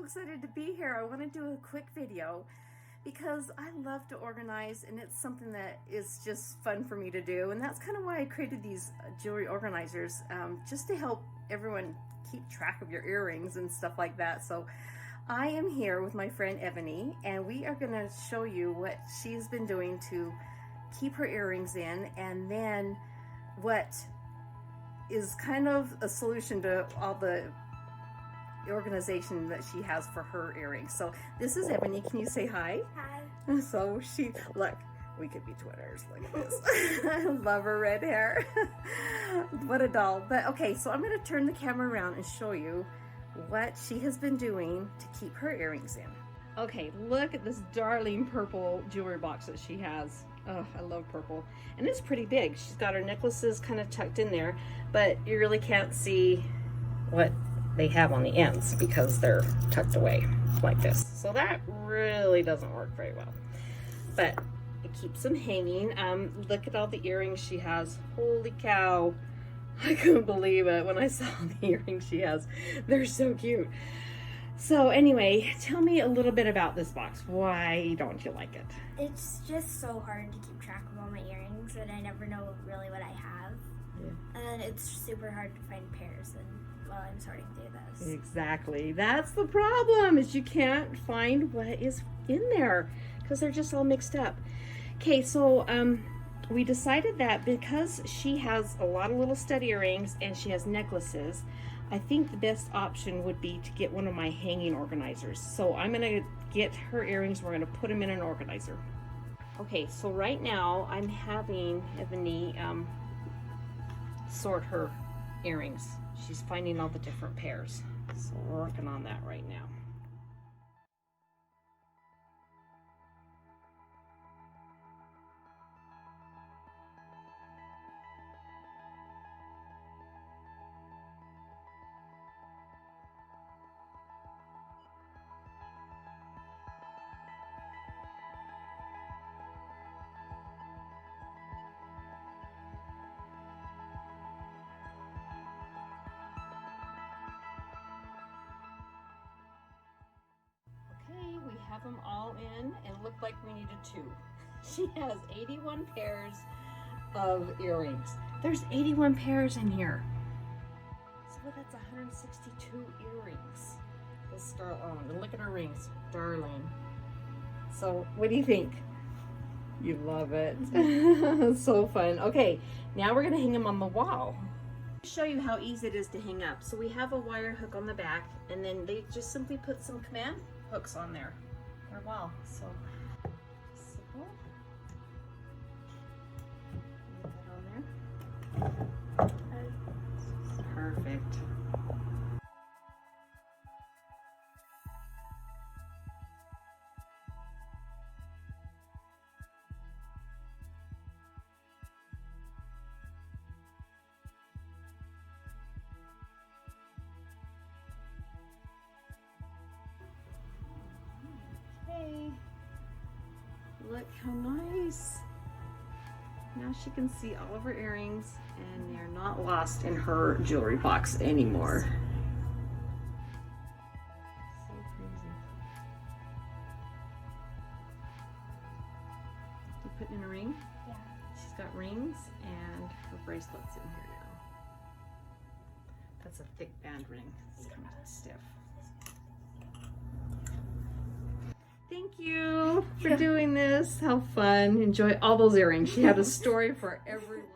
so excited to be here. I want to do a quick video because I love to organize, and it's something that is just fun for me to do, and that's kind of why I created these jewelry organizers, just to help everyone keep track of your earrings and stuff like that. So I am here with my friend Ebony, and we are going to show you what she's been doing to keep her earrings in, and then what is kind of a solution to all the organization that she has for her earrings. So this is Ebony. Can you say hi? Hi. So she, look, we could be twinners. Look at this. I love her red hair. What a doll. But okay, so I'm going to turn the camera around and show you what she has been doing to keep her earrings in. Okay, look at this darling purple jewelry box that she has. Oh, I love purple. And it's pretty big. She's got her necklaces kind of tucked in there, but you really can't see what they have on the ends because they're tucked away like this. So that really doesn't work very well. But it keeps them hanging. Look at all the earrings she has. Holy cow. I couldn't believe it when I saw the earrings she has. They're so cute. So anyway, tell me a little bit about this box. Why don't you like it? It's just so hard to keep track of all my earrings, and I never know really what I have. Yeah. And it's super hard to find pairs while I'm sorting through this. Exactly. That's the problem, is you can't find what is in there because they're just all mixed up. Okay, so we decided that because she has a lot of little stud earrings and she has necklaces, I think the best option would be to get one of my hanging organizers. So I'm gonna get her earrings, we're gonna put them in an organizer. Okay, so right now I'm having Ebony sort her earrings. She's finding all the different pairs. So we're working on that right now. We have them all in, and it looked like we needed 2. She has 81 pairs of earrings. There's 81 pairs in here. So that's 162 earrings. Let's start on. And look at her rings, darling. So what do you think? You love it. So fun. Okay, now we're gonna hang them on the wall. Show you how easy it is to hang up. So we have a wire hook on the back, and then they just simply put some command hooks on there. Or wall. So simple. Put that on there. Perfect. Look how nice. Now she can see all of her earrings, and they're not lost in her jewelry box anymore. So crazy. You putting in a ring? Yeah. She's got rings and her bracelets in here now. That's a thick band ring. It's kind of stiff. Thank you for doing this. How fun. Enjoy all those earrings. She had a story for everyone.